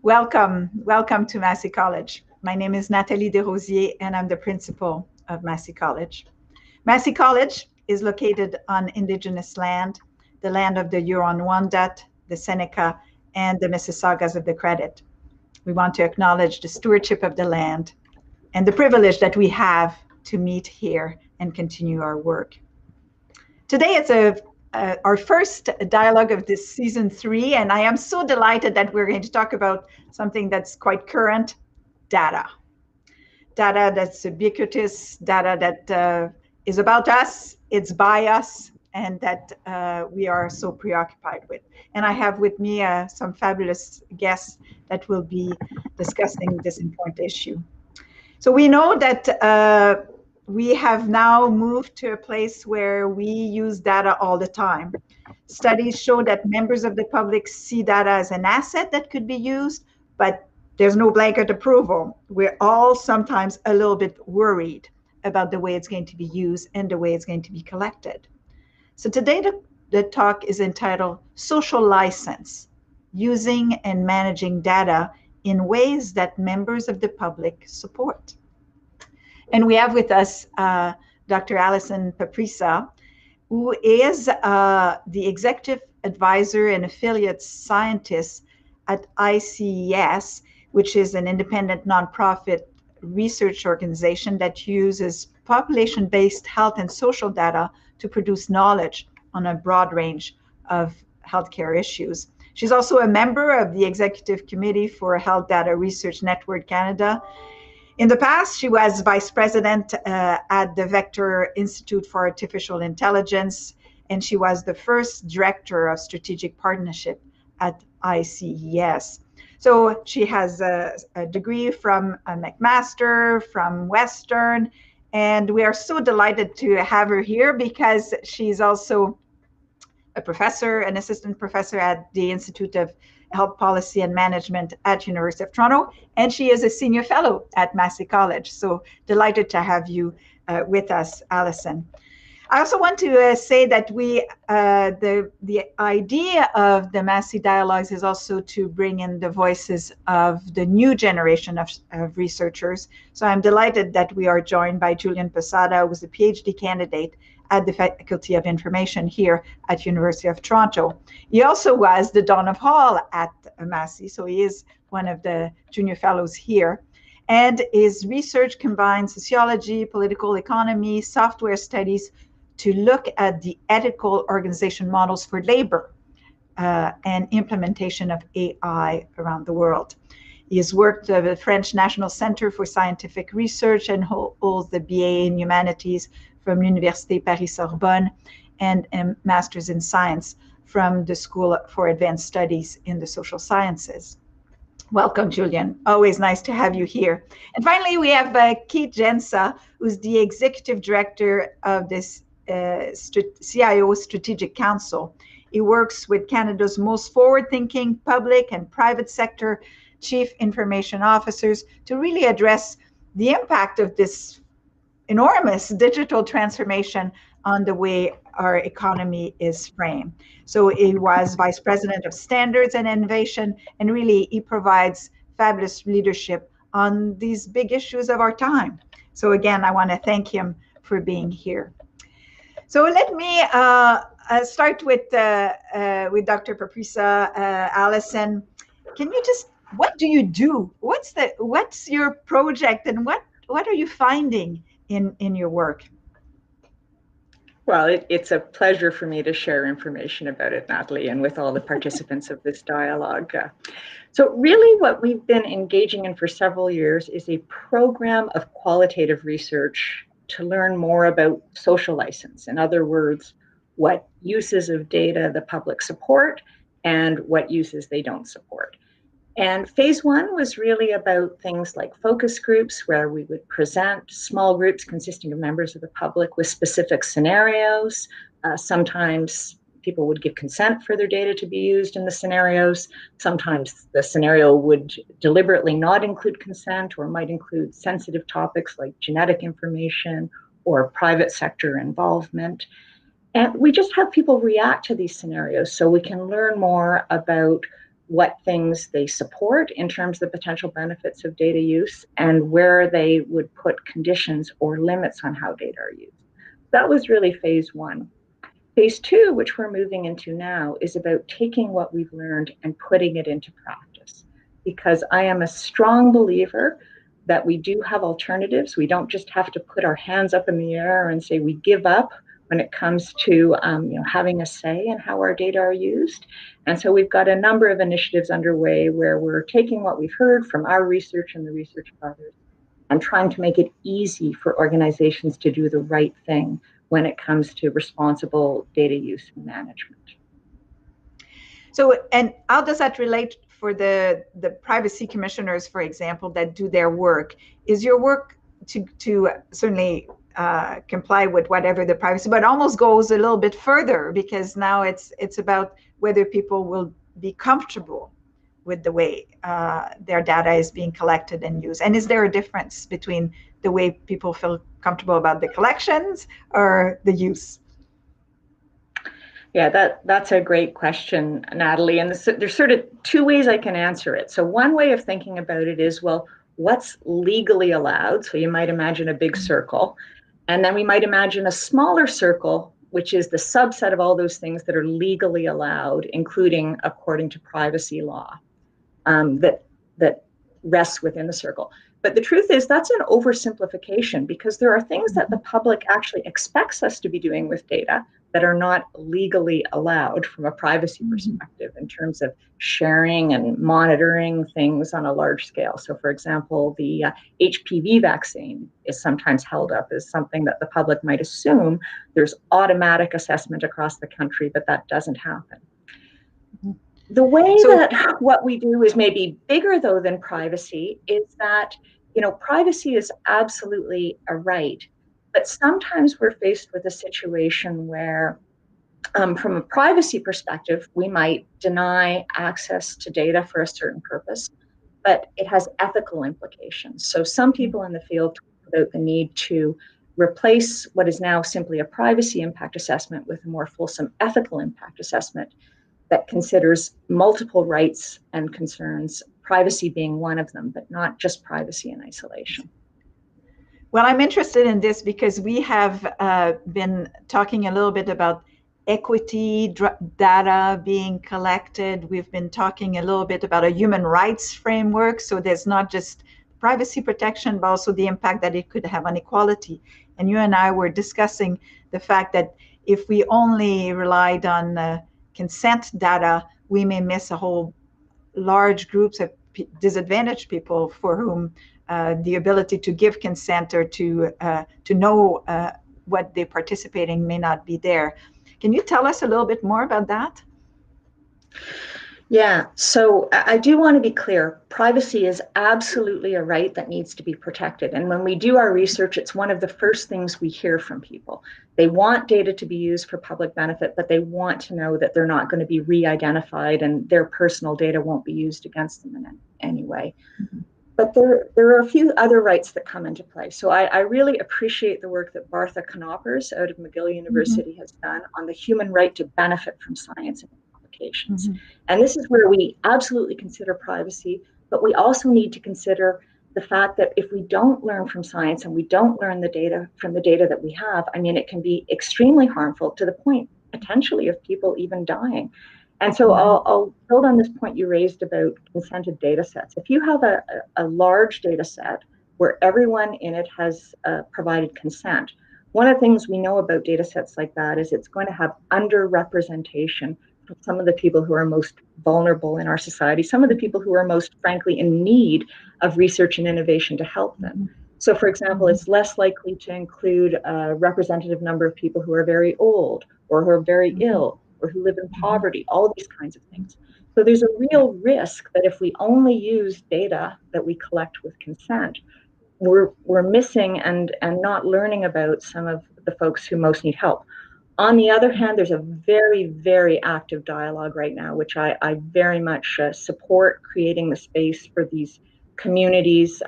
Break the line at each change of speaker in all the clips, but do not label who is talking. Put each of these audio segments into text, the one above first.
Welcome to Massey College. My name is Nathalie de Rosiers, and I'm the principal of Massey College. Massey College is located on Indigenous land, the land of the Huron-Wendat, the Seneca, and the Mississaugas of the Credit. We want to acknowledge the stewardship of the land and the privilege that we have to meet here and continue our work. Today it's our first dialogue of this season 3, and I am so delighted that we're going to talk about something that's quite current: data. Data that's ubiquitous, data that is about us, it's by us, and that we are so preoccupied with. And I have with me some fabulous guests that will be discussing this important issue. So we know that we have now moved to a place where we use data all the time. Studies show that members of the public see data as an asset that could be used, but there's no blanket approval. We're all sometimes a little bit worried about the way it's going to be used and the way it's going to be collected. So today the talk is entitled Social License: Using and Managing Data in Ways That Members of the Public Support. And we have with us Dr. Alison Paprica, who is the executive advisor and affiliate scientist at ICES, which is an independent nonprofit research organization that uses population-based health and social data to produce knowledge on a broad range of healthcare issues. She's also a member of the Executive Committee for Health Data Research Network Canada. In the past, she was vice president at the Vector Institute for Artificial Intelligence, and she was the first director of strategic partnership at ICES. So she has a degree from a McMaster, from Western, and we are so delighted to have her here because she's also a professor, an assistant professor at the Institute of Health Policy and Management at University of Toronto, and she is a senior fellow at Massey College. So delighted to have you with us, Alison. I also want to say that the idea of the Massey Dialogues is also to bring in the voices of the new generation of researchers. So I'm delighted that we are joined by Julian Posada, who is a PhD candidate at the Faculty of Information here at University of Toronto. He also was the Don of Hall at Massey, so he is one of the junior fellows here. And his research combines sociology, political economy, software studies to look at the ethical organization models for labor and implementation of AI around the world. He has worked at the French National Center for Scientific Research and holds the BA in Humanities from Université Paris-Sorbonne and a Master's in Science from the School for Advanced Studies in the Social Sciences. Welcome, Julian. Always nice to have you here. And finally, we have Keith Jansa, who's the Executive Director of this CIO Strategic Council. He works with Canada's most forward-thinking public and private sector chief information officers to really address the impact of this enormous digital transformation on the way our economy is framed. So he was vice president of standards and innovation, and really he provides fabulous leadership on these big issues of our time. So again, I want to thank him for being here. So let me start with Dr. Paprica, Alison. Can you just, what do you do? What's your project, and what are you finding in your work?
Well, it's a pleasure for me to share information about it, Nathalie, and with all the participants of this dialogue. So really what we've been engaging in for several years is a program of qualitative research to learn more about social license. In other words, what uses of data the public support and what uses they don't support. And phase 1 was really about things like focus groups, where we would present small groups consisting of members of the public with specific scenarios. Sometimes people would give consent for their data to be used in the scenarios. Sometimes the scenario would deliberately not include consent or might include sensitive topics like genetic information or private sector involvement. And we just have people react to these scenarios so we can learn more about what things they support in terms of the potential benefits of data use, and where they would put conditions or limits on how data are used. That was really phase one. Phase two, which we're moving into now, is about taking what we've learned and putting it into practice. Because I am a strong believer that we do have alternatives. We don't just have to put our hands up in the air and say we give up when it comes to having a say in how our data are used. And so we've got a number of initiatives underway where we're taking what we've heard from our research and the research of others and trying to make it easy for organizations to do the right thing when it comes to responsible data use and management.
So, and how does that relate for the privacy commissioners, for example, that do their work? Is your work to certainly comply with whatever the privacy, but almost goes a little bit further, because now it's about whether people will be comfortable with the way their data is being collected and used? And is there a difference between the way people feel comfortable about the collections or the use?
Yeah, that's a great question, Nathalie. And there's sort of two ways I can answer it. So one way of thinking about it is, well, what's legally allowed? So you might imagine a big circle. And then we might imagine a smaller circle, which is the subset of all those things that are legally allowed, including according to privacy law, that rests within the circle. But the truth is that's an oversimplification, because there are things that the public actually expects us to be doing with data that are not legally allowed from a privacy perspective in terms of sharing and monitoring things on a large scale. So for example, the HPV vaccine is sometimes held up as something that the public might assume there's automatic assessment across the country, but that doesn't happen. The way that what we do is maybe bigger, though, than privacy is that, privacy is absolutely a right. But sometimes we're faced with a situation where, from a privacy perspective, we might deny access to data for a certain purpose, but it has ethical implications. So some people in the field talk about the need to replace what is now simply a privacy impact assessment with a more fulsome ethical impact assessment that considers multiple rights and concerns, privacy being one of them, but not just privacy in isolation.
Well, I'm interested in this because we have been talking a little bit about equity data being collected. We've been talking a little bit about a human rights framework. So there's not just privacy protection, but also the impact that it could have on equality. And you and I were discussing the fact that if we only relied on consent data, we may miss a whole large groups of disadvantaged people for whom the ability to give consent or to know what they're participating may not be there. Can you tell us a little bit more about that?
Yeah, so I do want to be clear. Privacy is absolutely a right that needs to be protected. And when we do our research, it's one of the first things we hear from people. They want data to be used for public benefit, but they want to know that they're not going to be re-identified and their personal data won't be used against them in any way. Mm-hmm. But there are a few other rights that come into play. So I really appreciate the work that Bartha Knoppers out of McGill University has done on the human right to benefit from science and applications. Mm-hmm. And this is where we absolutely consider privacy, but we also need to consider the fact that if we don't learn from science and we don't learn the data from the data that we have, I mean, it can be extremely harmful to the point potentially of people even dying. And so I'll build on this point you raised about consented data sets. If you have a large data set where everyone in it has provided consent, one of the things we know about data sets like that is it's going to have underrepresentation for some of the people who are most vulnerable in our society, some of the people who are most, frankly, in need of research and innovation to help them. So, for example, it's less likely to include a representative number of people who are very old or who are very ill, or who live in poverty, all these kinds of things. So there's a real risk that if we only use data that we collect with consent, we're missing and not learning about some of the folks who most need help. On the other hand, there's a very, very active dialogue right now, which I very much support, creating the space for these communities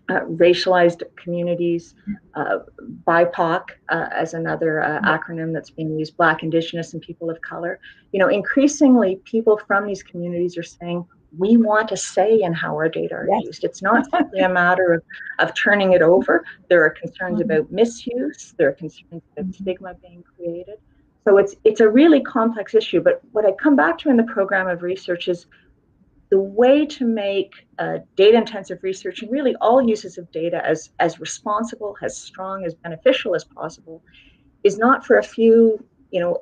racialized communities, BIPOC as another acronym that's being used, Black, Indigenous, and people of color. Increasingly people from these communities are saying, we want a say in how our data are used. It's not simply a matter of turning it over. There are concerns about misuse. There are concerns about stigma being created. So it's a really complex issue. But what I come back to in the program of research is the way to make data-intensive research and really all uses of data as responsible, as strong, as beneficial as possible is not for a few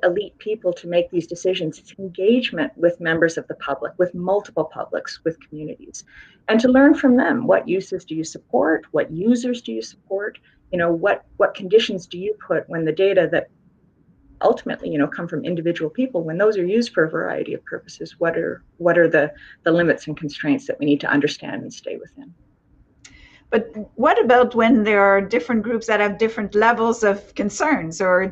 elite people to make these decisions. It's engagement with members of the public, with multiple publics, with communities, and to learn from them. What uses do you support? What users do you support? What conditions do you put when the data that ultimately come from individual people, when those are used for a variety of purposes? What are the limits and constraints that we need to understand and stay within?
But what about when there are different groups that have different levels of concerns, or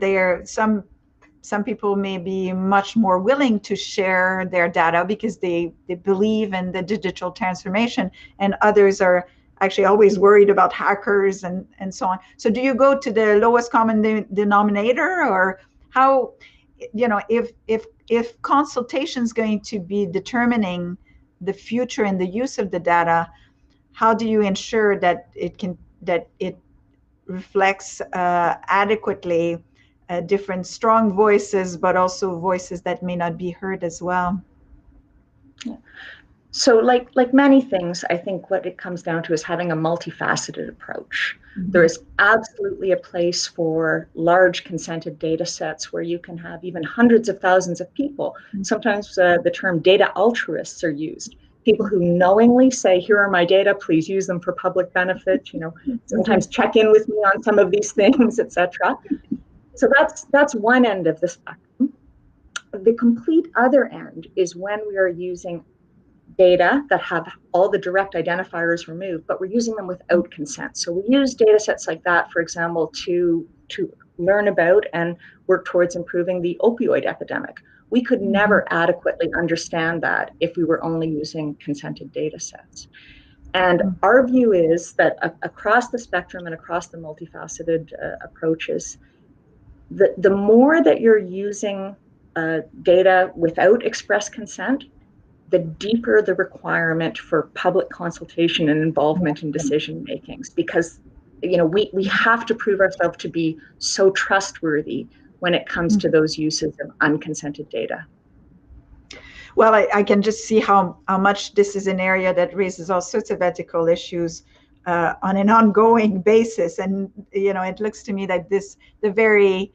some people may be much more willing to share their data because they believe in the digital transformation, and others are actually always worried about hackers and so on. So do you go to the lowest common denominator, or how, if consultation is going to be determining the future and the use of the data, how do you ensure that it reflects adequately different strong voices, but also voices that may not be heard as well?
Yeah. So like many things, I think what it comes down to is having a multifaceted approach. There is absolutely a place for large consented data sets where you can have even hundreds of thousands of people. Sometimes the term data altruists are used. People who knowingly say, here are my data, please use them for public benefit, sometimes check in with me on some of these things, etc. So that's one end of the spectrum. The complete other end is when we are using data that have all the direct identifiers removed, but we're using them without consent. So we use data sets like that, for example, to learn about and work towards improving the opioid epidemic. We could never adequately understand that if we were only using consented data sets. And our view is that across the spectrum and across the multifaceted approaches, the more that you're using data without express consent, the deeper the requirement for public consultation and involvement in decision makings, because we have to prove ourselves to be so trustworthy when it comes to those uses of unconsented data.
Well, I can just see how much this is an area that raises all sorts of ethical issues on an ongoing basis. And it looks to me that the very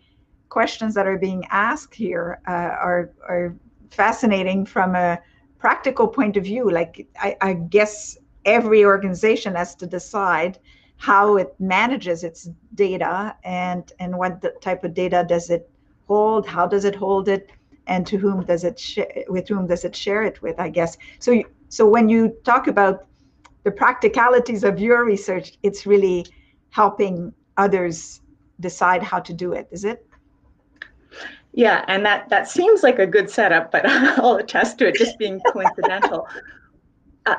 questions that are being asked here are fascinating from a practical point of view. Like I guess every organization has to decide how it manages its data and what type of data does it hold, how does it hold it, and to whom does it with whom does it share it with, I guess. So when you talk about the practicalities of your research, it's really helping others decide how to do it, is it?
Yeah, and that seems like a good setup, but I'll attest to it just being coincidental.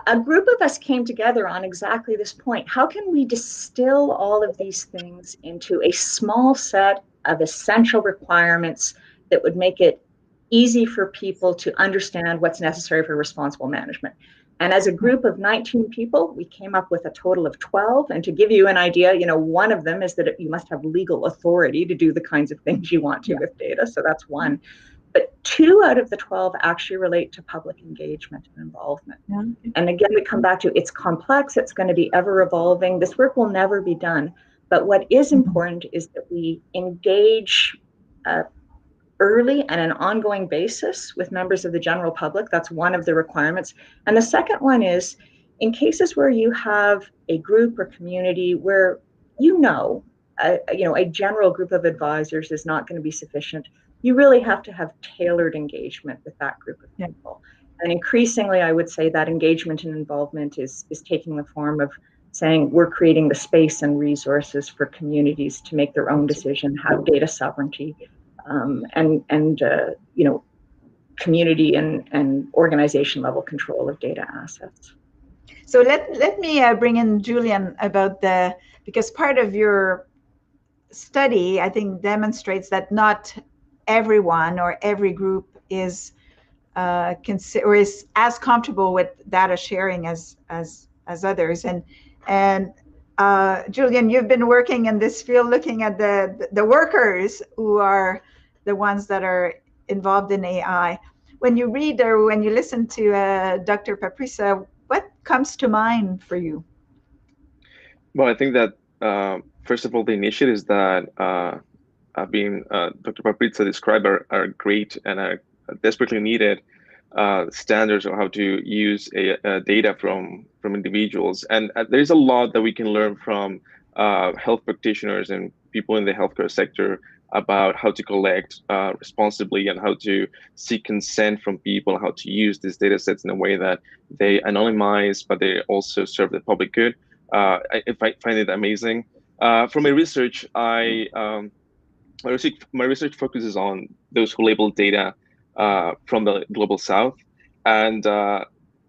A group of us came together on exactly this point. How can we distill all of these things into a small set of essential requirements that would make it easy for people to understand what's necessary for responsible management? And as a group of 19 people, we came up with a total of 12. And to give you an idea, one of them is that you must have legal authority to do the kinds of things you want to with data. So that's one. But 2 out of the 12 actually relate to public engagement and involvement. Yeah. And again, we come back to it's complex. It's going to be ever evolving. This work will never be done. But what is important is that we engage early and an ongoing basis with members of the general public. That's one of the requirements. And the second one is in cases where you have a group or community where a general group of advisors is not going to be sufficient, you really have to have tailored engagement with that group of people. And increasingly, I would say that engagement and involvement is taking the form of saying we're creating the space and resources for communities to make their own decision, have data sovereignty, and community and organization level control of data assets.
So let me bring in Julian about because part of your study, I think, demonstrates that not everyone or every group is or is as comfortable with data sharing as others. And Julian, you've been working in this field, looking at the workers who are the ones that are involved in AI. When you read or when you listen to Dr. Paprica, what comes to mind for you?
Well, I think that first of all, the initiatives that Dr. Paprica described are great and are desperately needed standards on how to use data from individuals. And there's a lot that we can learn from health practitioners and people in the healthcare sector about how to collect responsibly and how to seek consent from people, how to use these data sets in a way that they anonymize, but they also serve the public good. I find it amazing. For my research, my research focuses on those who label data from the global south, and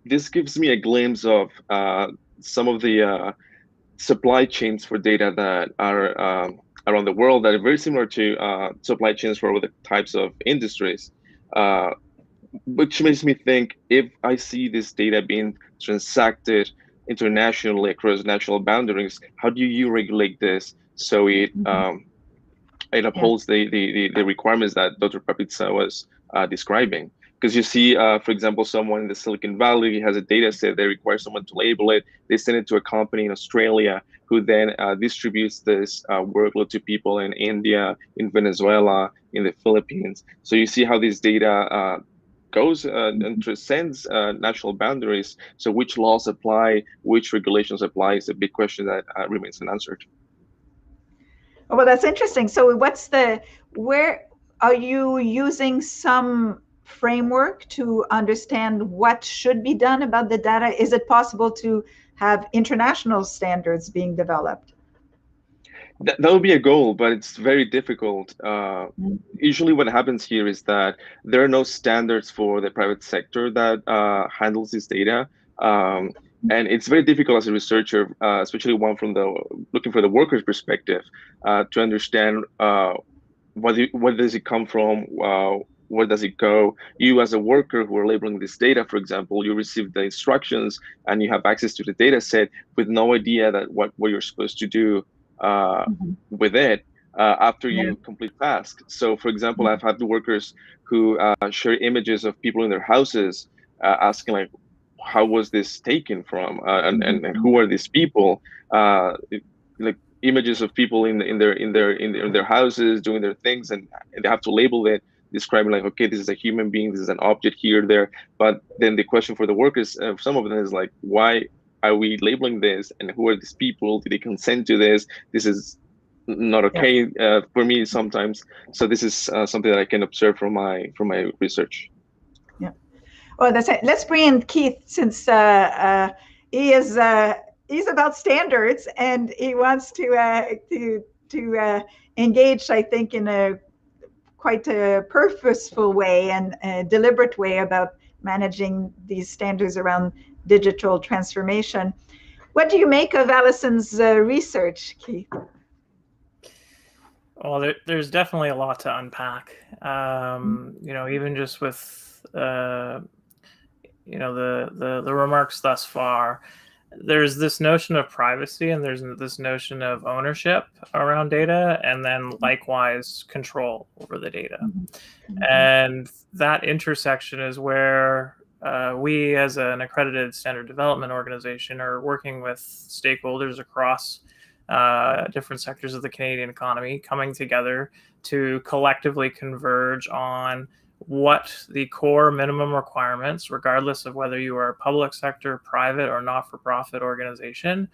this gives me a glimpse of some of the supply chains for data that are around the world that are very similar to supply chains for other types of industries, which makes me think, if I see this data being transacted internationally across national boundaries, how do you regulate this so it upholds the requirements that Dr. Paprica was describing? Because you see, for example, someone in the Silicon Valley has a data set, they require someone to label it, they send it to a company in Australia who then distributes this workload to people in India, in Venezuela, in the Philippines. So you see how this data goes and transcends national boundaries. So which laws apply, which regulations apply is a big question that remains unanswered.
Oh, well, that's interesting. So where are you using some framework to understand what should be done about the data? Is it possible to have international standards being developed?
That would be a goal, but it's very difficult. Usually what happens here is that there are no standards for the private sector that handles this data. And it's very difficult as a researcher, especially one from looking for the worker's perspective, to understand where does it come from, where does it go? You as a worker who are labeling this data, for example, you receive the instructions and you have access to the data set with no idea that what you're supposed to do with it after you complete tasks. So, for example, I've had the workers who share images of people in their houses, asking like, how was this taken from, and who are these people? Like images of people in their houses doing their things, and they have to label it, describing like, okay, this is a human being, this is an object here, there. But then the question for the workers, some of them is like, why are we labeling this, and who are these people? Did they consent to this? This is not okay for me sometimes. So this is something that I can observe from my research.
Yeah. Well, that's it. Let's bring in Keith, since he is he's about standards and he wants to engage, I think, in a quite a purposeful way and a deliberate way about managing these standards around digital transformation. What do you make of Alison's research, Keith?
Well, there's definitely a lot to unpack. You know, even just with you know, the remarks thus far, there's this notion of privacy and there's this notion of ownership around data, and then likewise control over the data. And that intersection is where we as an accredited standard development organization are working with stakeholders across different sectors of the Canadian economy, coming together to collectively converge on what the core minimum requirements, regardless of whether you are a public sector, private, or not-for-profit organization,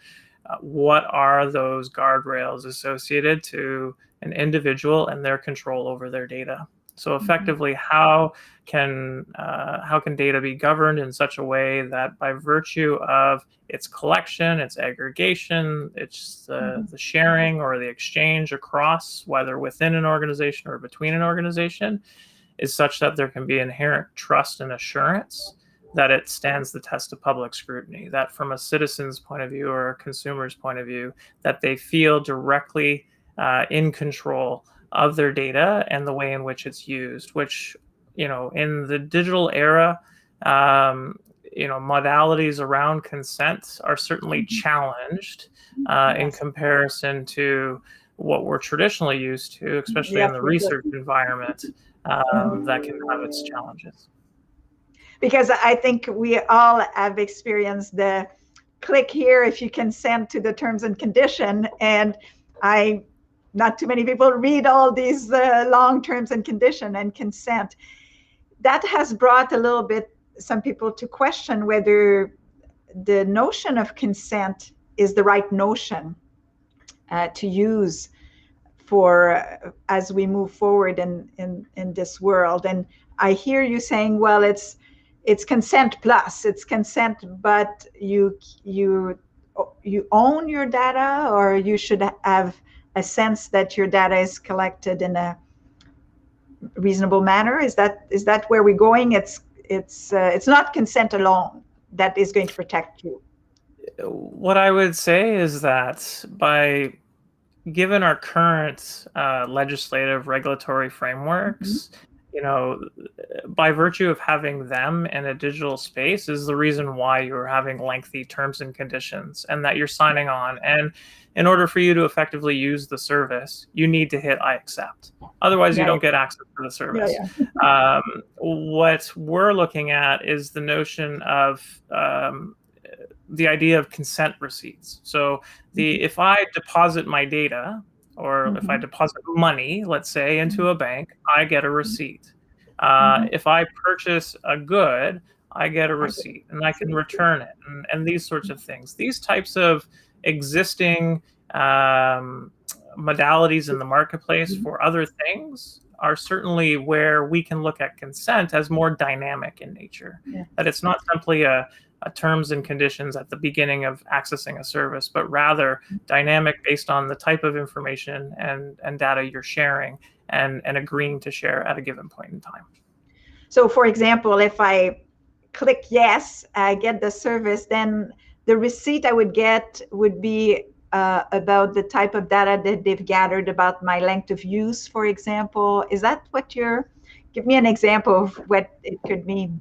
what are those guardrails associated to an individual and their control over their data? So effectively, how can data be governed in such a way that by virtue of its collection, its aggregation, its the sharing or the exchange across, whether within an organization or between an organization, is such that there can be inherent trust and assurance that it stands the test of public scrutiny, that from a citizen's point of view or a consumer's point of view, that they feel directly in control of their data and the way in which it's used, which, in the digital era, modalities around consent are certainly challenged in comparison to what we're traditionally used to, especially in the research environment, that can have its challenges.
Because I think we all have experienced the click here if you consent to the terms and condition, and not too many people read all these long terms and condition and consent. That has brought a little bit some people to question whether the notion of consent is the right notion to use for as we move forward in this world. And I hear you saying, well, it's consent plus, it's consent, but you own your data, or you should have a sense that your data is collected in a reasonable manner. Is that where we're going? It's not consent alone that is going to protect you.
What I would say is that given our current legislative regulatory frameworks, by virtue of having them in a digital space is the reason why you're having lengthy terms and conditions and that you're signing on. And in order for you to effectively use the service, you need to hit I accept. Otherwise, you don't get access to the service. What we're looking at is the notion of the idea of consent receipts. So if I deposit my data, or if I deposit money, let's say, into a bank, I get a receipt. If I purchase a good, I get a receipt, and I can return it, and these sorts of things. These types of existing modalities in the marketplace for other things are certainly where we can look at consent as more dynamic in nature. That it's not simply a terms and conditions at the beginning of accessing a service, but rather dynamic based on the type of information and data you're sharing and agreeing to share at a given point in time.
So for example, if I click yes, I get the service, then the receipt I would get would be about the type of data that they've gathered about my length of use, for example. Is that what give me an example of what it could mean?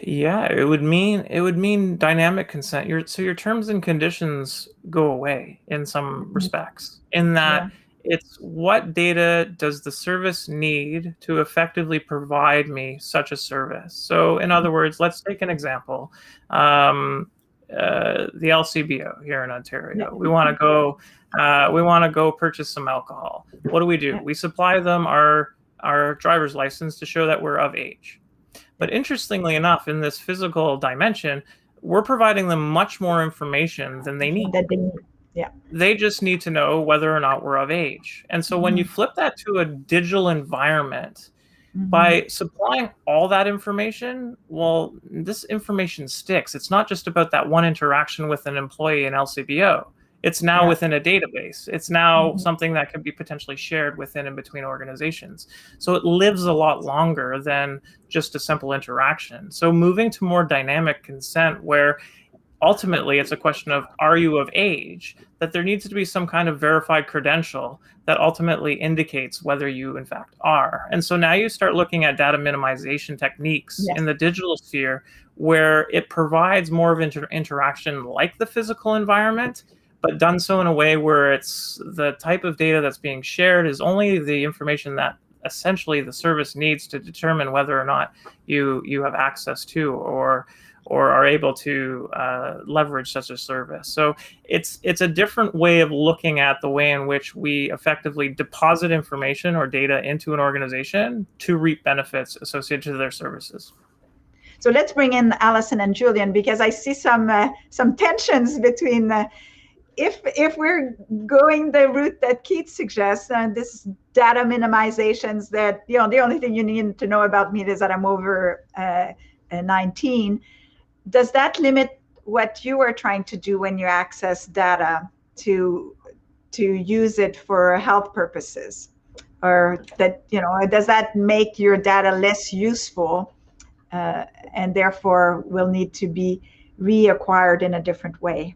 Yeah, it would mean dynamic consent. Your terms and conditions go away in some respects, in that it's what data does the service need to effectively provide me such a service. So in other words, let's take an example. The LCBO here in Ontario. We want to go purchase some alcohol. What do? We supply them our driver's license to show that we're of age. But interestingly enough, in this physical dimension, we're providing them much more information than they need. They just need to know whether or not we're of age. And so when you flip that to a digital environment, by supplying all that information, well, this information sticks. It's not just about that one interaction with an employee in LCBO. It's now within a database. It's now something that can be potentially shared within and between organizations. So it lives a lot longer than just a simple interaction. So moving to more dynamic consent, where ultimately it's a question of, are you of age? That there needs to be some kind of verified credential that ultimately indicates whether you in fact are. And so now you start looking at data minimization techniques in the digital sphere, where it provides more of interaction like the physical environment, but done so in a way where it's the type of data that's being shared is only the information that essentially the service needs to determine whether or not you have access to or are able to leverage such a service. So it's a different way of looking at the way in which we effectively deposit information or data into an organization to reap benefits associated to their services.
So let's bring in Alison and Julian, because I see some tensions between if we're going the route that Keith suggests, and this data minimizations that, the only thing you need to know about me is that I'm over 19, does that limit what you are trying to do when you access data to use it for health purposes? Or that, does that make your data less useful and therefore will need to be reacquired in a different way?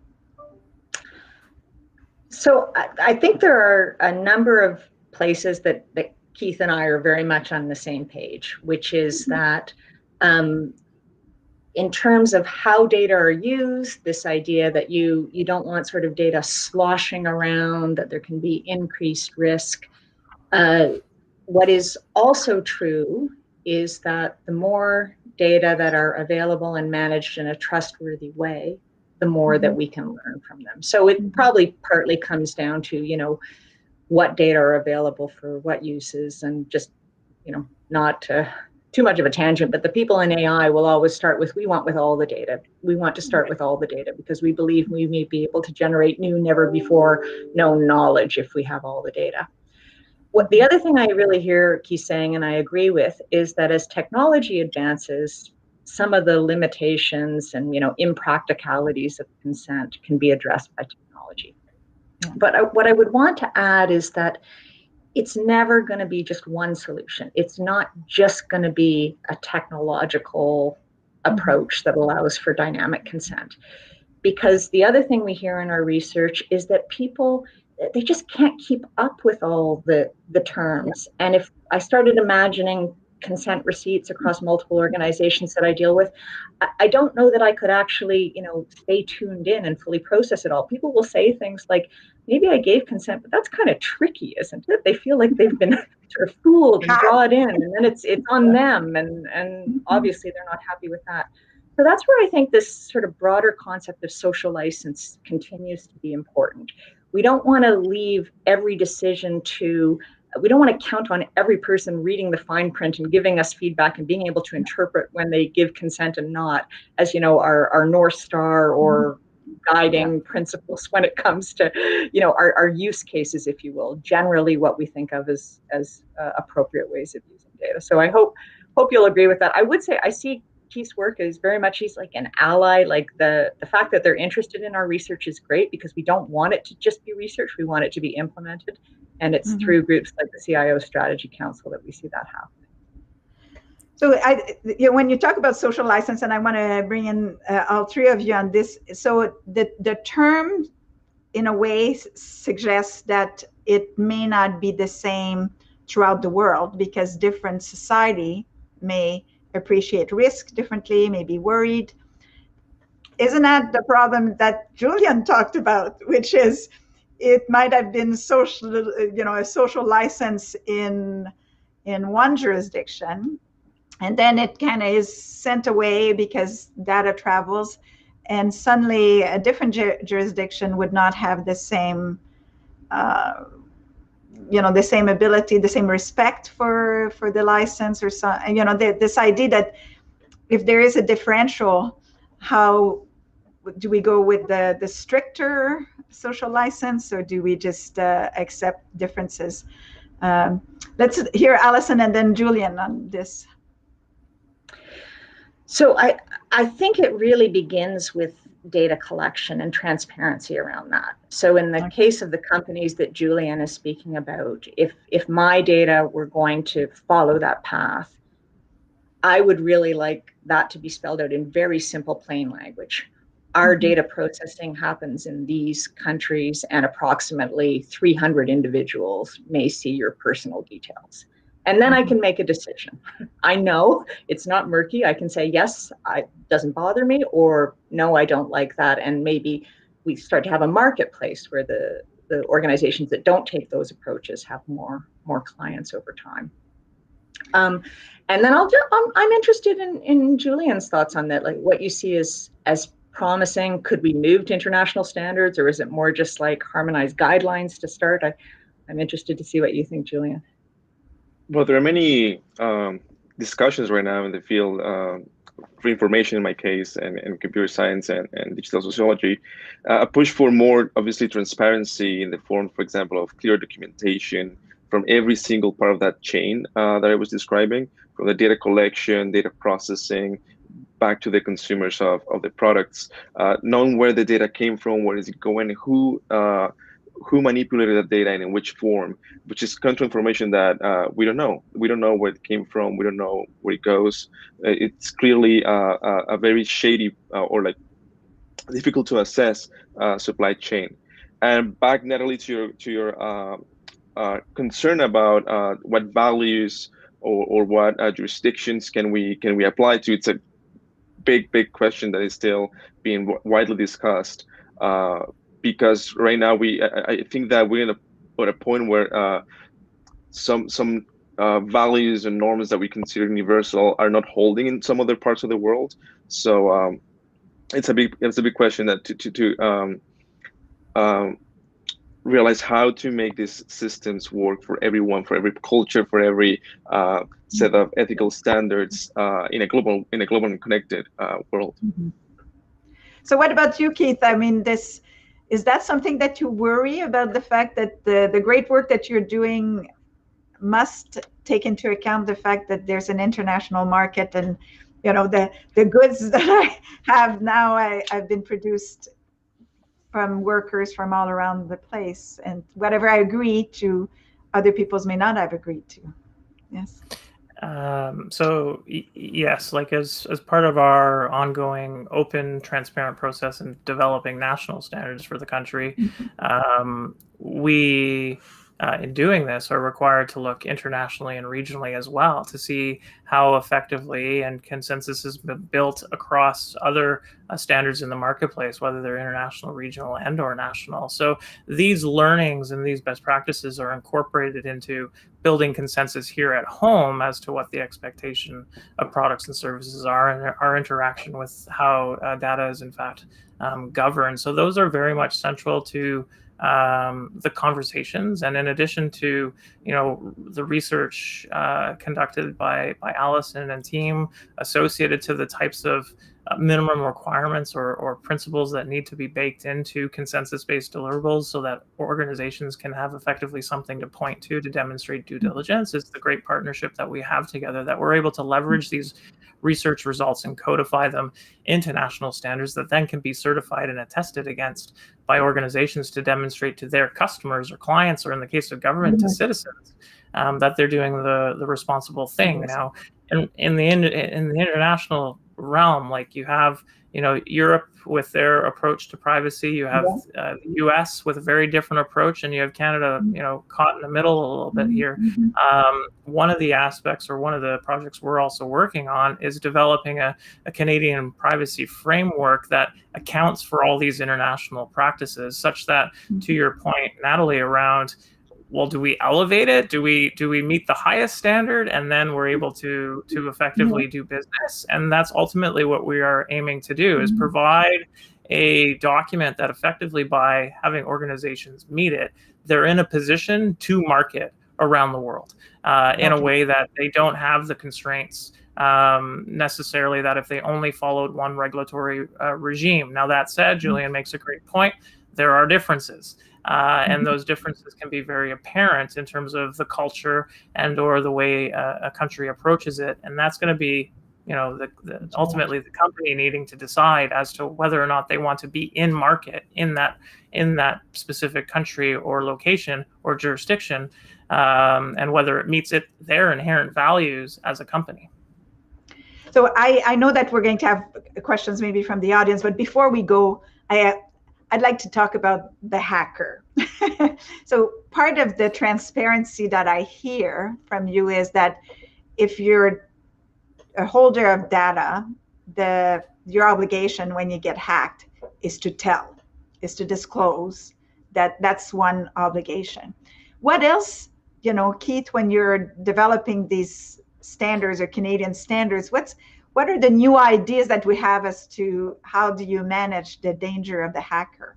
So I think there are a number of places that Keith and I are very much on the same page, which is that in terms of how data are used, this idea that you don't want sort of data sloshing around, that there can be increased risk. What is also true is that the more data that are available and managed in a trustworthy way, the more that we can learn from them. So it probably partly comes down to, you know, what data are available for what uses, and just, you know, not too much of a tangent, but the people in AI will always start with, we want with all the data. We want to start with all the data because we believe we may be able to generate new, never before known knowledge if we have all the data. What the other thing I really hear Keith saying, and I agree with, is that as technology advances, some of the limitations and, you know, impracticalities of consent can be addressed by technology. But what I would want to add is that it's never going to be just one solution. It's not just going to be a technological approach that allows for dynamic consent. Because the other thing we hear in our research is that people, they just can't keep up with all the terms. And if I started imagining consent receipts across multiple organizations that I deal with, I don't know that I could actually, you know, stay tuned in and fully process it all. People will say things like, maybe I gave consent, but that's kind of tricky, isn't it? They feel like they've been sort of fooled and drawn in, and then it's on them, and obviously they're not happy with that. So that's where I think this sort of broader concept of social license continues to be important. We don't want to leave every decision to, we don't want to count on every person reading the fine print and giving us feedback and being able to interpret when they give consent and not, as, you know, our North Star or guiding principles when it comes to, you know, our use cases, if you will, generally what we think of as appropriate ways of using data. So I hope you'll agree with that. I would say I see Keith's work is very much, he's like an ally. Like the fact that they're interested in our research is great, because we don't want it to just be research, we want it to be implemented. And it's through groups like the CIO Strategy Council that we see that happen.
So when you talk about social license, and I want to bring in all three of you on this, so the term in a way suggests that it may not be the same throughout the world, because different society may appreciate risk differently, may be worried. Isn't that the problem that Julian talked about, which is it might have been social, you know, a social license in one jurisdiction, and then it kind of is sent away because data travels, and suddenly a different jurisdiction would not have the same, you know, the same ability, the same respect for the license, or so, you know, this idea that if there is a differential, how do we go with the stricter social license, or do we just accept differences? Let's hear Alison and then Julian on this.
So I think it really begins with data collection and transparency around that. So in the case of the companies that Julian is speaking about, if my data were going to follow that path, I would really like that to be spelled out in very simple, plain language. Our data processing happens in these countries, and approximately 300 individuals may see your personal details. And then I can make a decision. I know it's not murky. I can say, yes, it doesn't bother me, or no, I don't like that. And maybe we start to have a marketplace where the organizations that don't take those approaches have more clients over time. And then I'm interested in Julian's thoughts on that, like what you see as promising. Could we move to international standards, or is it more just like harmonized guidelines to start? I'm interested to see what you think, Julian.
Well, there are many discussions right now in the field for information, in my case, and computer science and digital sociology, a push for more, obviously, transparency in the form, for example, of clear documentation from every single part of that chain that I was describing, from the data collection, data processing, back to the consumers of the products, knowing where the data came from, where is it going, who manipulated that data and in which form, which is country information that we don't know. We don't know where it came from. We don't know where it goes. It's clearly a very shady or like difficult to assess supply chain. And back, Nathalie, to your concern about what values or what jurisdictions can we apply to. It's a big question that is still being widely discussed. Because right now I think that we're at a point where some values and norms that we consider universal are not holding in some other parts of the world. So it's a big question that to realize how to make these systems work for everyone, for every culture, for every set of ethical standards in a global and connected world.
Mm-hmm. So what about you, Keith? I mean, is that something that you worry about, the fact that the great work that you're doing must take into account the fact that there's an international market, and the goods that I have now I've been produced from workers from all around the place, and whatever I agree to, other peoples may not have agreed to. Yes.
So yes, like as part of our ongoing open, transparent process in developing national standards for the country, we in doing this are required to look internationally and regionally as well to see how effectively and consensus has been built across other standards in the marketplace, whether they're international, regional, and or national. So these learnings and these best practices are incorporated into building consensus here at home as to what the expectation of products and services are, and our interaction with how data is in fact governed. So those are very much central to the conversations. And in addition to, the research conducted by Alison and team associated to the types of minimum requirements or principles that need to be baked into consensus-based deliverables so that organizations can have effectively something to point to demonstrate due diligence, is the great partnership that we have together, that we're able to leverage these research results and codify them into national standards that then can be certified and attested against by organizations to demonstrate to their customers or clients, or in the case of government, to citizens, that they're doing the responsible thing. Now, in the international realm, like you have, Europe with their approach to privacy, you have the US with a very different approach, and you have Canada, caught in the middle a little bit here. One of the aspects, or one of the projects we're also working on, is developing a Canadian privacy framework that accounts for all these international practices, such that, to your point, Nathalie, around, well, do we elevate it? Do we meet the highest standard, and then we're able to effectively do business? And that's ultimately what we are aiming to do, is provide a document that effectively, by having organizations meet it, they're in a position to market around the world in a way that they don't have the constraints necessarily that if they only followed one regulatory regime. Now, that said, Julian makes a great point. There are differences. And those differences can be very apparent in terms of the culture and or the way a country approaches it. And that's going to be, ultimately the company needing to decide as to whether or not they want to be in market in that specific country or location or jurisdiction, and whether it meets their inherent values as a company.
So I know that we're going to have questions maybe from the audience, but before we go, I'd like to talk about the hacker. So part of the transparency that I hear from you is that if you're a holder of data, your obligation when you get hacked is to disclose. That's one obligation. What else, Keith, when you're developing these standards or Canadian standards, what are the new ideas that we have as to how do you manage the danger of the hacker?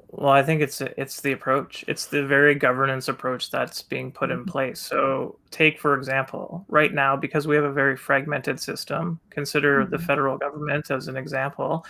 Well, I think it's the approach. It's the very governance approach that's being put in place. So take, for example, right now, because we have a very fragmented system, consider the federal government as an example.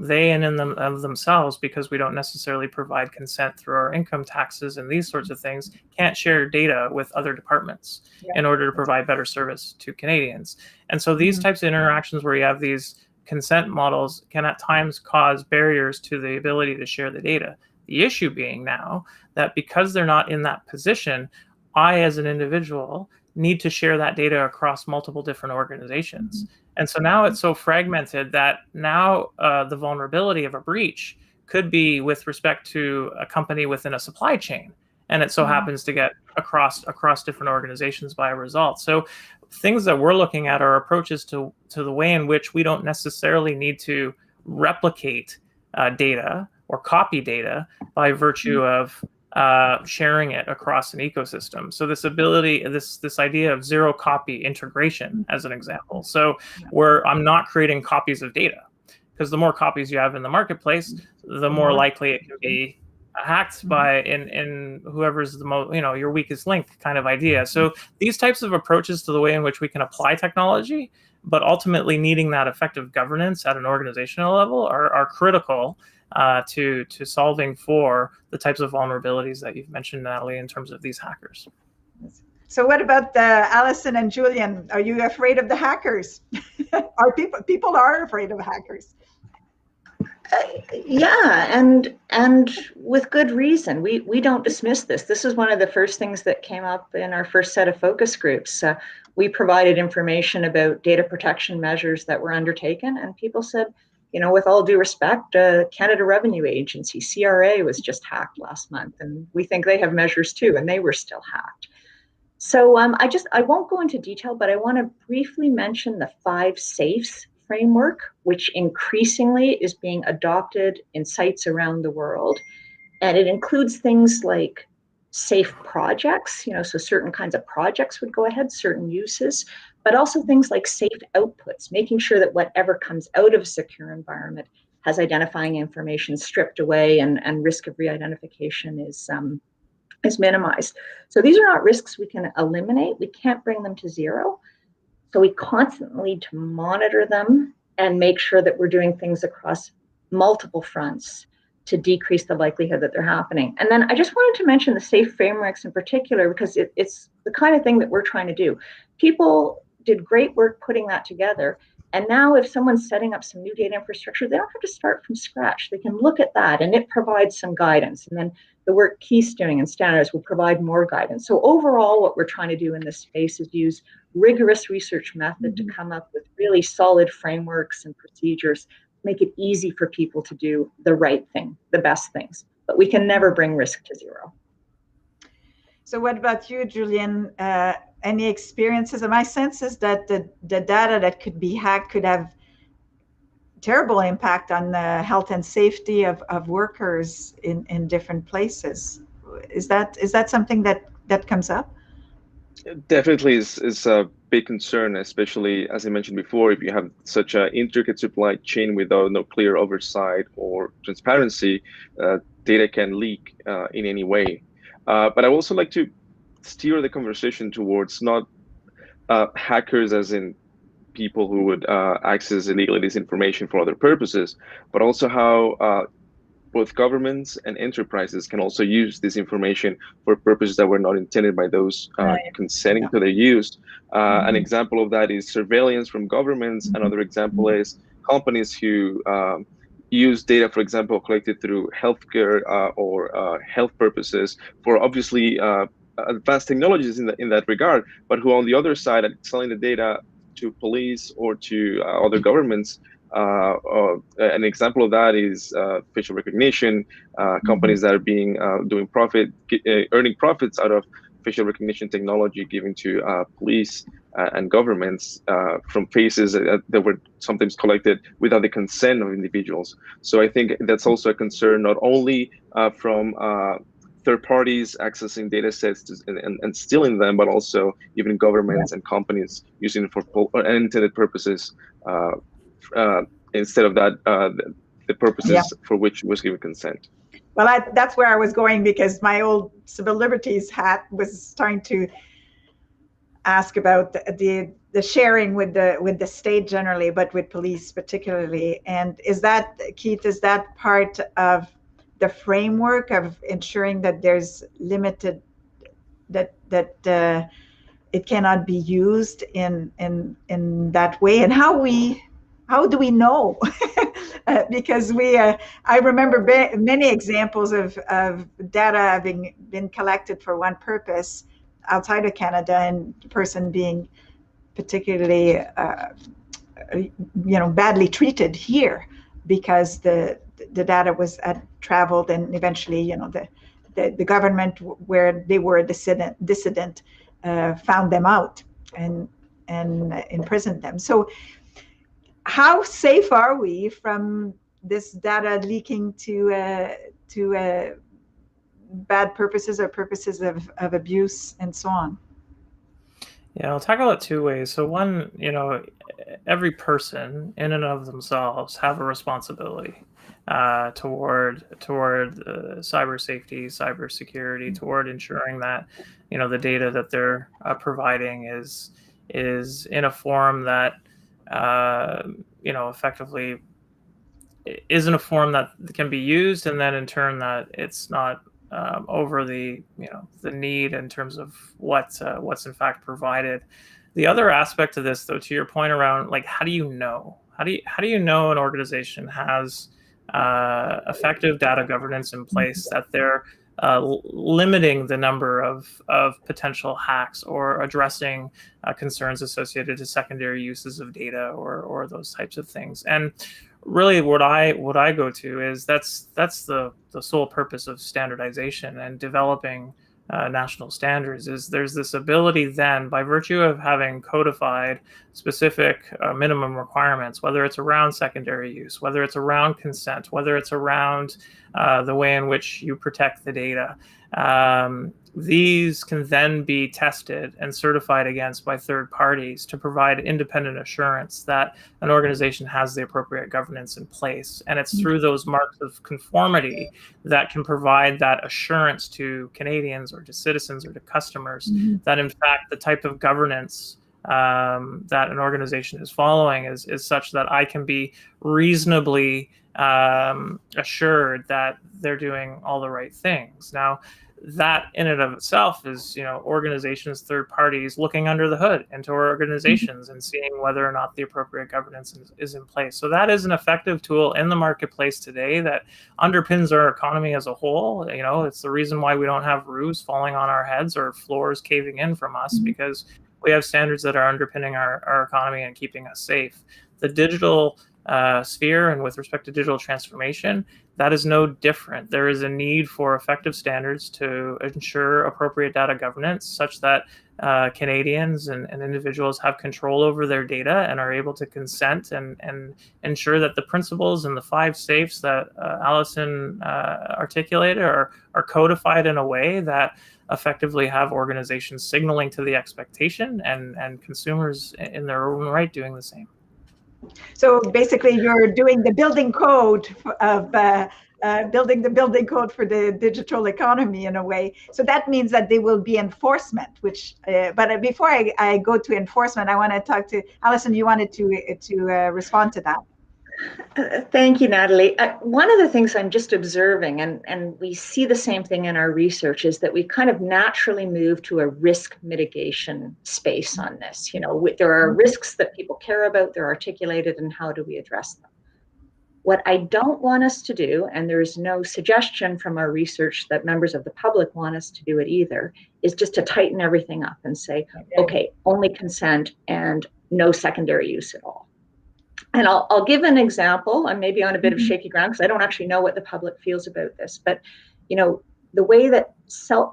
They of themselves, because we don't necessarily provide consent through our income taxes and these sorts of things, can't share data with other departments in order to provide better service to Canadians. And so these types of interactions where you have these consent models can at times cause barriers to the ability to share the data. The issue being now that because they're not in that position, I, as an individual, need to share that data across multiple different organizations. And so now it's so fragmented that now the vulnerability of a breach could be with respect to a company within a supply chain. And it so happens to get across different organizations by a result. So things that we're looking at are approaches to the way in which we don't necessarily need to replicate data or copy data by virtue of sharing it across an ecosystem. So this ability, this idea of zero copy integration, as an example. So where I'm not creating copies of data, because the more copies you have in the marketplace, the more likely it can be hacked by in whoever's the most, your weakest link kind of idea. So these types of approaches to the way in which we can apply technology, but ultimately needing that effective governance at an organizational level are critical to solving for the types of vulnerabilities that you've mentioned, Nathalie, in terms of these hackers.
So what about Alison and Julian? Are you afraid of the hackers? Are people are afraid of hackers?
Yeah, and with good reason. We don't dismiss this. This is one of the first things that came up in our first set of focus groups. We provided information about data protection measures that were undertaken, and people said, with all due respect, Canada Revenue Agency, CRA, was just hacked last month, and we think they have measures too, and they were still hacked. So I won't go into detail, but I want to briefly mention the 5 safes framework, which increasingly is being adopted in sites around the world. And it includes things like safe projects, so certain kinds of projects would go ahead, certain uses, but also things like safe outputs, making sure that whatever comes out of a secure environment has identifying information stripped away and risk of re-identification is minimized. So these are not risks we can eliminate. We can't bring them to zero. So we constantly need to monitor them and make sure that we're doing things across multiple fronts to decrease the likelihood that they're happening. And then I just wanted to mention the safe frameworks in particular, because it's the kind of thing that we're trying to do. People did great work putting that together. And now if someone's setting up some new data infrastructure, they don't have to start from scratch. They can look at that and it provides some guidance. And then the work Keith's doing and standards will provide more guidance. So overall, what we're trying to do in this space is use rigorous research method to come up with really solid frameworks and procedures, make it easy for people to do the right thing, the best things. But we can never bring risk to zero.
So what about you, Julian? Any experiences? And my sense is that the data that could be hacked could have terrible impact on the health and safety of workers in different places. Is that something that comes up?
Definitely is a big concern, especially as I mentioned before, if you have such an intricate supply chain without no clear oversight or transparency, data can leak in any way. But I also like to steer the conversation towards not hackers as in people who would access illegally this information for other purposes, but also how both governments and enterprises can also use this information for purposes that were not intended by those consenting to their use. An example of that is surveillance from governments. Another example is companies who use data, for example, collected through healthcare or health purposes for obviously advanced technologies in that regard, but who on the other side are selling the data to police or to other governments. An example of that is facial recognition, companies that are earning profits out of facial recognition technology given to police and governments from faces that were sometimes collected without the consent of individuals. So I think that's also a concern, not only from third parties accessing data sets and stealing them, but also even governments and companies using it for unintended purposes instead of that the purposes for which was given consent.
Well, that's where I was going, because my old civil liberties hat was trying to ask about the sharing with the state generally, but with police particularly. And is that, Keith, is that part of the framework of ensuring that there's limited, that it cannot be used in that way? And how do we know because I remember many examples of data having been collected for one purpose outside of Canada, and the person being particularly badly treated here because the data was traveled, and eventually the government where they were a dissident found them out and imprisoned them. So how safe are we from this data leaking to bad purposes or purposes of abuse and so on?
Yeah, I'll tackle it two ways. So one, every person in and of themselves have a responsibility toward cyber safety, cyber security, toward ensuring that the data that they're providing is in a form that effectively is in a form that can be used, and then in turn that it's not over the need in terms of what's in fact provided. The other aspect of this, though, to your point around how do you know an organization has effective data governance in place, that they're limiting the number of potential hacks or addressing concerns associated to secondary uses of data or those types of things. And really what I go to is that's the sole purpose of standardization and developing national standards. Is there's this ability then, by virtue of having codified specific minimum requirements, whether it's around secondary use, whether it's around consent, whether it's around the way in which you protect the data, these can then be tested and certified against by third parties to provide independent assurance that an organization has the appropriate governance in place. And it's through those marks of conformity that can provide that assurance to Canadians or to citizens or to customers that in fact the type of governance that an organization is following is such that I can be reasonably assured that they're doing all the right things. Now, that in and of itself is, organizations, third parties looking under the hood into our organizations and seeing whether or not the appropriate governance is in place. So that is an effective tool in the marketplace today that underpins our economy as a whole. It's the reason why we don't have roofs falling on our heads or floors caving in from us, because we have standards that are underpinning our economy and keeping us safe. The digital sphere, and with respect to digital transformation, that is no different. There is a need for effective standards to ensure appropriate data governance such that Canadians and individuals have control over their data and are able to consent and ensure that the principles and the 5 safes that Alison articulated are codified in a way that effectively have organizations signaling to the expectation and consumers in their own right doing the same.
So basically, you're doing the building code of building the building code for the digital economy in a way. So that means that there will be enforcement. But before I go to enforcement, I want to talk to Alison. You wanted to respond to that.
Thank you, Nathalie. One of the things I'm just observing, and we see the same thing in our research, is that we kind of naturally move to a risk mitigation space on this. There are risks that people care about, they're articulated, and how do we address them? What I don't want us to do, and there's no suggestion from our research that members of the public want us to do it either, is just to tighten everything up and say, okay, only consent and no secondary use at all. And I'll give an example. I'm maybe on a bit of shaky ground because I don't actually know what the public feels about this. But, the way that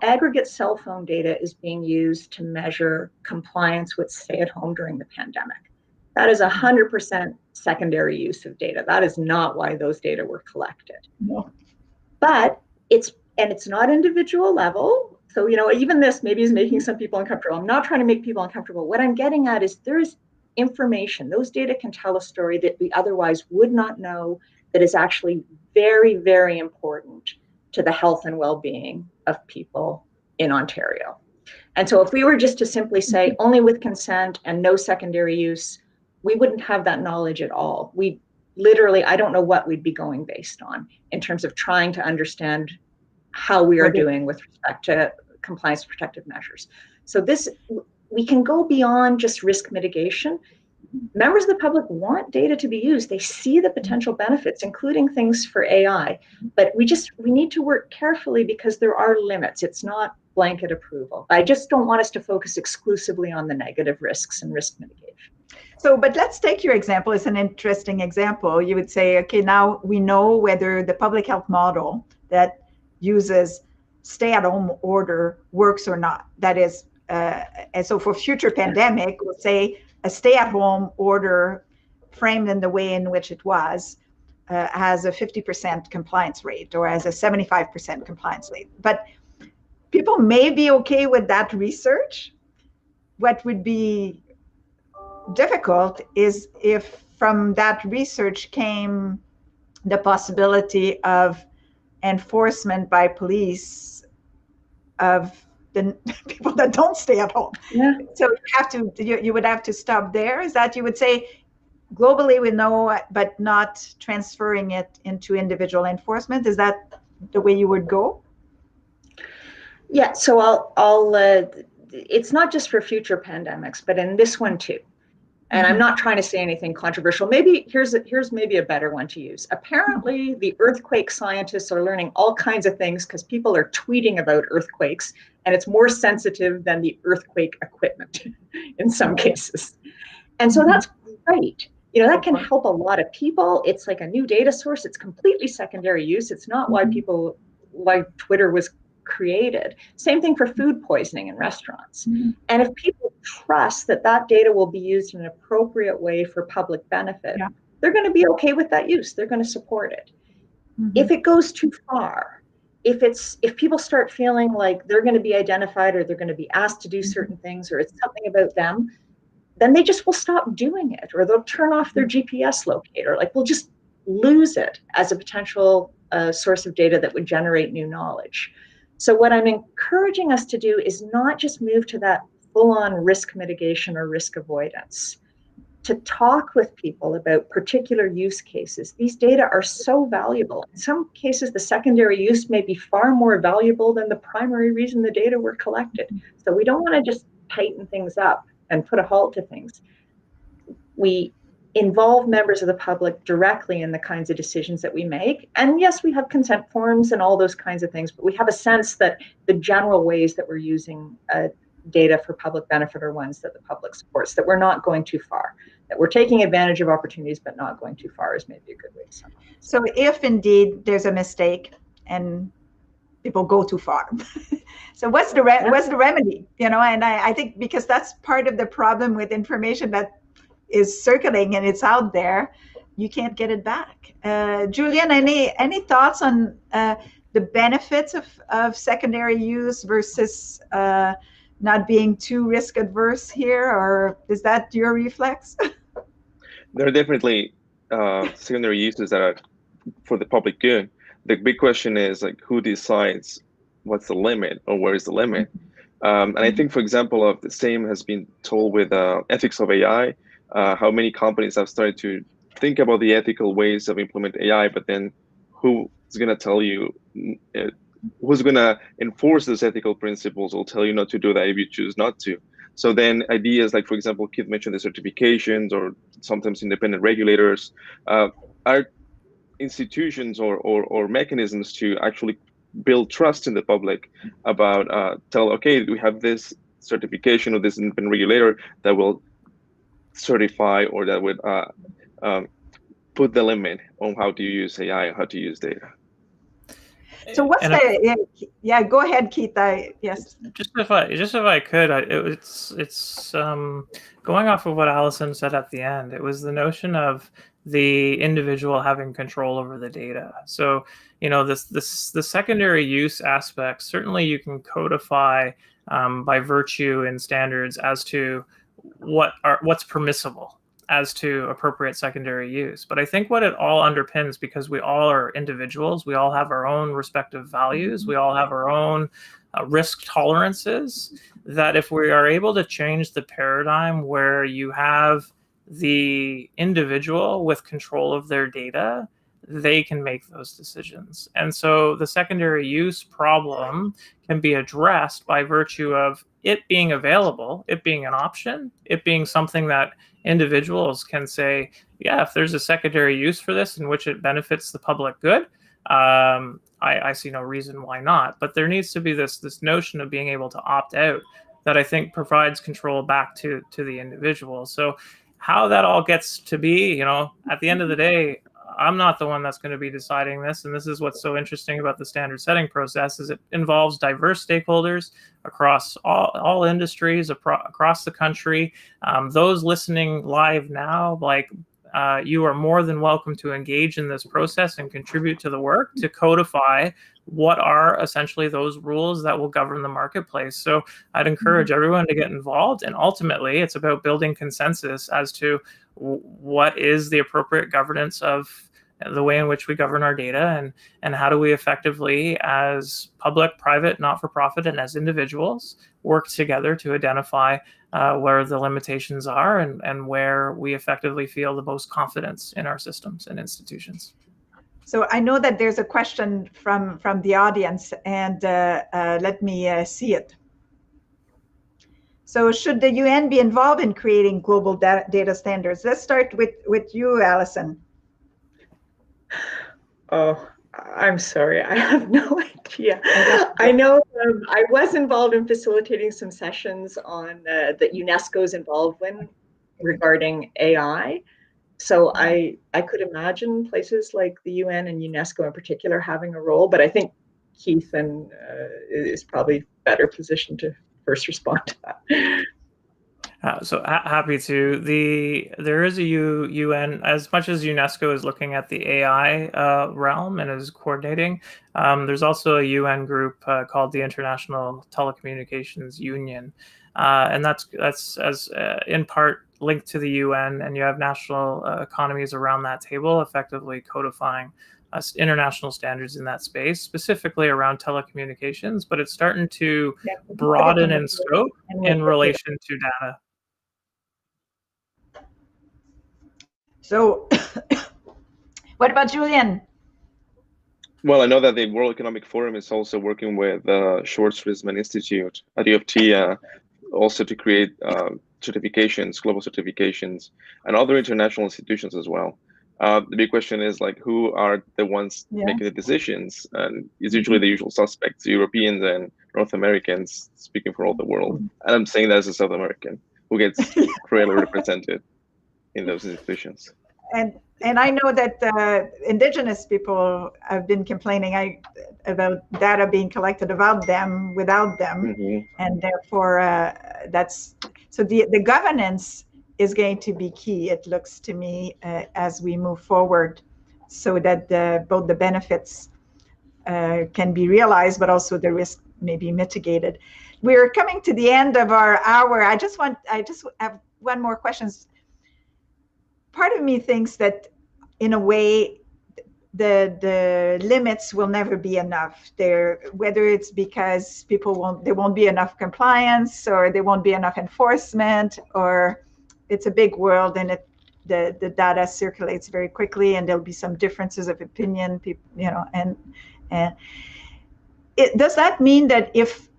aggregate cell phone data is being used to measure compliance with stay-at-home during the pandemic, that is 100% secondary use of data. That is not why those data were collected.
No.
But it's not individual level. So, even this maybe is making some people uncomfortable. I'm not trying to make people uncomfortable. What I'm getting at is there's information. Those data can tell a story that we otherwise would not know, that is actually very, very important to the health and well-being of people in Ontario. And so if we were just to simply say only with consent and no secondary use, we wouldn't have that knowledge at all. We literally, I don't know what we'd be going based on in terms of trying to understand how we are doing with respect to compliance protective measures. So we can go beyond just risk mitigation. members of the public want data to be used. They see the potential benefits, including things for AI, but we need to work carefully because there are limits. It's not blanket approval. I just don't want us to focus exclusively on the negative risks and risk mitigation.
So, but let's take your example. It's an interesting example. You would say, okay, now we know whether the public health model that uses stay-at-home order works or not. That is, and so for future pandemic, we'll say a stay-at-home order framed in the way in which it was has a 50% compliance rate or has a 75% compliance rate. But people may be okay with that research. What would be difficult is if from that research came the possibility of enforcement by police of the people that don't stay at home.
Yeah.
So you would have to stop there. Is that you would say globally we know, but not transferring it into individual enforcement? Is that the way you would go?
Yeah. So I'll it's not just for future pandemics, but in this one too. And I'm not trying to say anything controversial. Maybe here's maybe a better one to use. Apparently, the earthquake scientists are learning all kinds of things because people are tweeting about earthquakes, and it's more sensitive than the earthquake equipment in some cases. And so that's great. That can help a lot of people. It's like a new data source. It's completely secondary use. It's not why Twitter was created. Same thing for food poisoning in restaurants. And if people trust that data will be used in an appropriate way for public benefit, they're going to be okay with that use. They're going to support it. If it goes too far, if people start feeling like they're going to be identified or they're going to be asked to do certain things or it's something about them, then they just will stop doing it, or they'll turn off their GPS locator. Like, we'll just lose it as a potential source of data that would generate new knowledge. So what I'm encouraging us to do is not just move to that full-on risk mitigation or risk avoidance, to talk with people about particular use cases. These data are so valuable. In some cases, the secondary use may be far more valuable than the primary reason the data were collected. So we don't want to just tighten things up and put a halt to things. We involve members of the public directly in the kinds of decisions that we make. And yes, we have consent forms and all those kinds of things, but we have a sense that the general ways that we're using data for public benefit are ones that the public supports, that we're not going too far, that we're taking advantage of opportunities, but not going too far is maybe a good way to sum up.
So if indeed there's a mistake and people go too far, so what's the remedy? And I think because that's part of the problem with information that is circulating and it's out there, you can't get it back. Julian, any thoughts on the benefits of secondary use versus not being too risk adverse here, or is that your reflex?
There are definitely secondary uses that are for the public good. The big question is, like, who decides what's the limit or where is the limit? And I think, for example, the same has been told with ethics of AI. How many companies have started to think about the ethical ways of implement AI, but then who's going to tell you, who's going to enforce those ethical principles or tell you not to do that if you choose not to? So then ideas like, for example, Keith mentioned the certifications or sometimes independent regulators are institutions or mechanisms to actually build trust in the public about okay, we have this certification or this independent regulator that will certify or that would put the limit on how to use AI or how to use data.
So what's go ahead, Keith. Yes.
Just if I could, it's going off of what Alison said at the end. It was the notion of the individual having control over the data. So the secondary use aspect, certainly you can codify by virtue and standards as to what's permissible as to appropriate secondary use. But I think what it all underpins, because we all are individuals, we all have our own respective values, we all have our own risk tolerances, that if we are able to change the paradigm where you have the individual with control of their data, they can make those decisions. And so the secondary use problem can be addressed by virtue of it being available, it being an option, it being something that individuals can say, yeah, if there's a secondary use for this in which it benefits the public good, I see no reason why not. But there needs to be this notion of being able to opt out that I think provides control back to the individual. So how that all gets to be, at the end of the day, I'm not the one that's going to be deciding this. And this is what's so interesting about the standard setting process is it involves diverse stakeholders across all industries, across the country. Those listening live now, you are more than welcome to engage in this process and contribute to the work to codify what are essentially those rules that will govern the marketplace. So I'd encourage everyone to get involved. And ultimately, it's about building consensus as to what is the appropriate governance of the way in which we govern our data, and how do we effectively, as public, private, not-for-profit, and as individuals, work together to identify where the limitations are and where we effectively feel the most confidence in our systems and institutions.
So I know that there's a question from the audience, and let me see it. So should the UN be involved in creating global data standards? Let's start with you, Alison.
Oh, I'm sorry. I have no idea. I know I was involved in facilitating some sessions on that UNESCO's involvement regarding AI. So I could imagine places like the UN and UNESCO in particular having a role, but I think Keith is probably better positioned to first respond to that.
So happy to. There is a UN, as much as UNESCO is looking at the AI realm and is coordinating, there's also a UN group called the International Telecommunications Union, and that's as in part linked to the UN, and you have national economies around that table effectively codifying international standards in that space, specifically around telecommunications, but it's starting to broaden in scope in relation to data.
So what about Julian?
Well, I know that the World Economic Forum is also working with Schwarzman Institute at U of T also to create certifications, global certifications, and other international institutions as well. The big question is who are the ones making the decisions? And it's usually the usual suspects, Europeans and North Americans, speaking for all the world. And I'm saying that as a South American who gets cruelly represented in those institutions.
And I know that indigenous people have been complaining about data being collected about them without them, and therefore that's so the governance is going to be key. It looks to me as we move forward, so that both the benefits can be realized, but also the risk may be mitigated. We're coming to the end of our hour. I just have one more question. Part of me thinks that, in a way, the limits will never be enough. Whether it's because there won't be enough compliance, or there won't be enough enforcement, or it's a big world and the data circulates very quickly, and there'll be some differences of opinion. And does that mean that if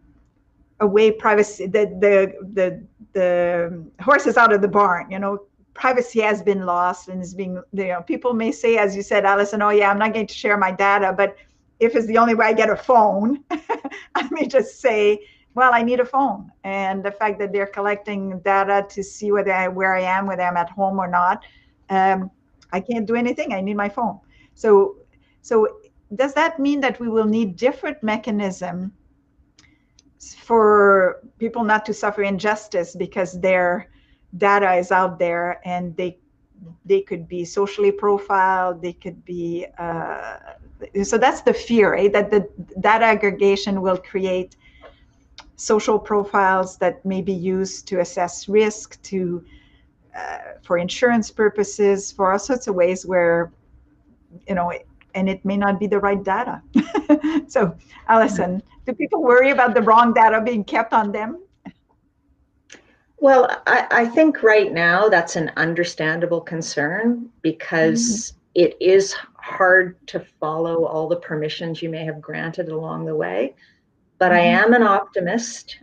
privacy, the horse is out of the barn, privacy has been lost and is being, people may say, as you said, Alison, oh yeah, I'm not going to share my data, but if it's the only way I get a phone, I may just say, well, I need a phone. And the fact that they're collecting data to see where I am, whether I'm at home or not, I can't do anything. I need my phone. So does that mean that we will need different mechanism for people not to suffer injustice because their data is out there, and they could be socially profiled, they could be so that's the fear, right? That the data aggregation will create social profiles that may be used to assess risk, for insurance purposes, for all sorts of ways where, and it may not be the right data. So, Alison, do people worry about the wrong data being kept on them?
Well, I think right now that's an understandable concern, because it is hard to follow all the permissions you may have granted along the way. But I am an optimist,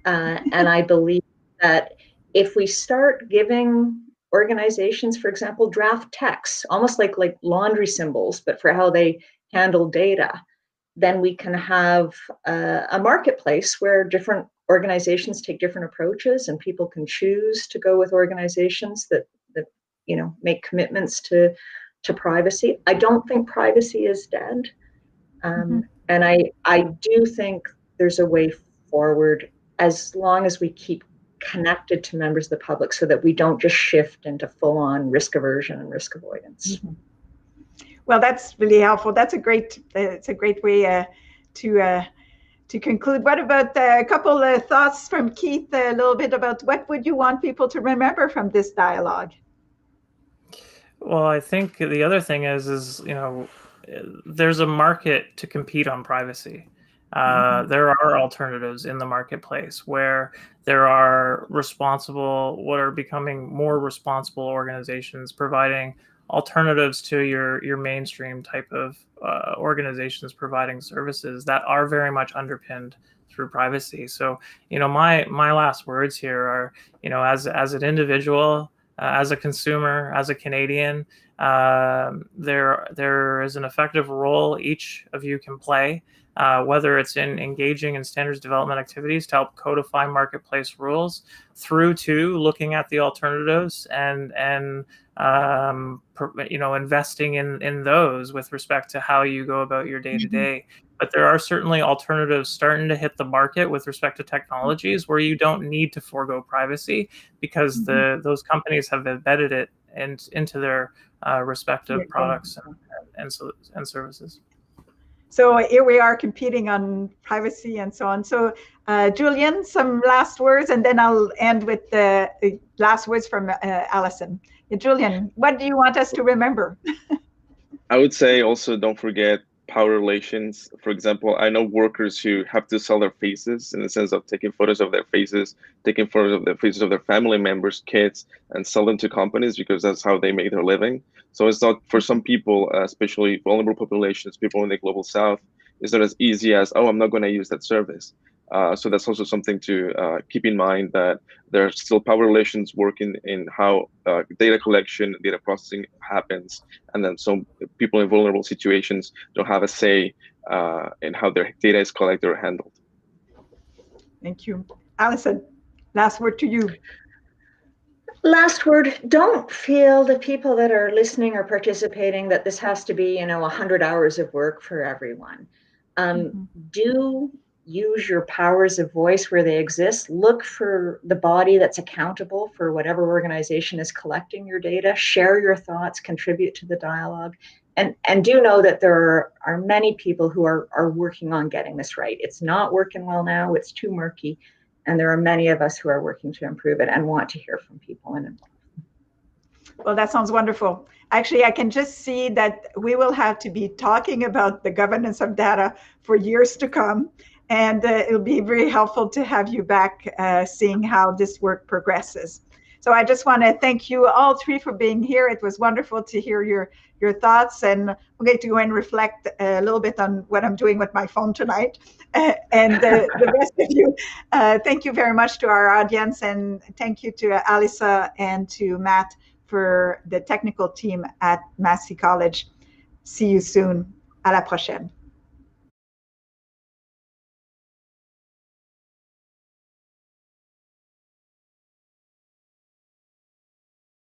and I believe that if we start giving organizations, for example, draft texts, almost like laundry symbols, but for how they handle data, then we can have a marketplace where different organizations take different approaches, and people can choose to go with organizations that make commitments to privacy. I don't think privacy is dead, and I do think there's a way forward as long as we keep connected to members of the public, so that we don't just shift into full-on risk aversion and risk avoidance.
Well, that's really helpful. It's a great way to conclude. What about a couple of thoughts from Keith, a little bit about what would you want people to remember from this dialogue?
Well, I think the other thing is there's a market to compete on privacy. There are alternatives in the marketplace where there are what are becoming more responsible organizations providing alternatives to your mainstream type of organizations providing services that are very much underpinned through privacy. So, my last words here are, as an individual, as a consumer, as a Canadian, there is an effective role each of you can play, whether it's in engaging in standards development activities to help codify marketplace rules, through to looking at the alternatives and investing in those with respect to how you go about your day-to-day. But there are certainly alternatives starting to hit the market with respect to technologies where you don't need to forego privacy, because those companies have embedded it into their respective products and services.
So here we are competing on privacy and so on. So Julian, some last words, and then I'll end with the last words from Alison. Julian, what do you want us to remember?
I would say also don't forget power relations. For example, I know workers who have to sell their faces, in the sense of taking photos of their faces, taking photos of the faces of their family members, kids, and sell them to companies, because that's how they make their living. So it's not, for some people, especially vulnerable populations, people in the global south, it's not as easy as, oh, I'm not going to use that service. So that's also something to keep in mind, that there are still power relations working in how data collection, data processing happens, and then some people in vulnerable situations don't have a say in how their data is collected or handled. Thank
you. Alison, last word to you.
Last word, don't feel, the people that are listening or participating, that this has to be, 100 hours of work for everyone. Do use your powers of voice where they exist. Look for the body that's accountable for whatever organization is collecting your data. Share your thoughts, contribute to the dialogue, and do know that there are many people who are working on getting this right. It's not working well now, it's too murky, and there are many of us who are working to improve it and want to hear from people and involve them.
Well, that sounds wonderful. Actually, I can just see that we will have to be talking about the governance of data for years to come. And it'll be very helpful to have you back, seeing how this work progresses. So I just want to thank you all three for being here. It was wonderful to hear your thoughts, and I'm going to go and reflect a little bit on what I'm doing with my phone tonight. And the rest of you, thank you very much to our audience, and thank you to Alison and to Matt for the technical team at Massey College. See you soon. À la prochaine.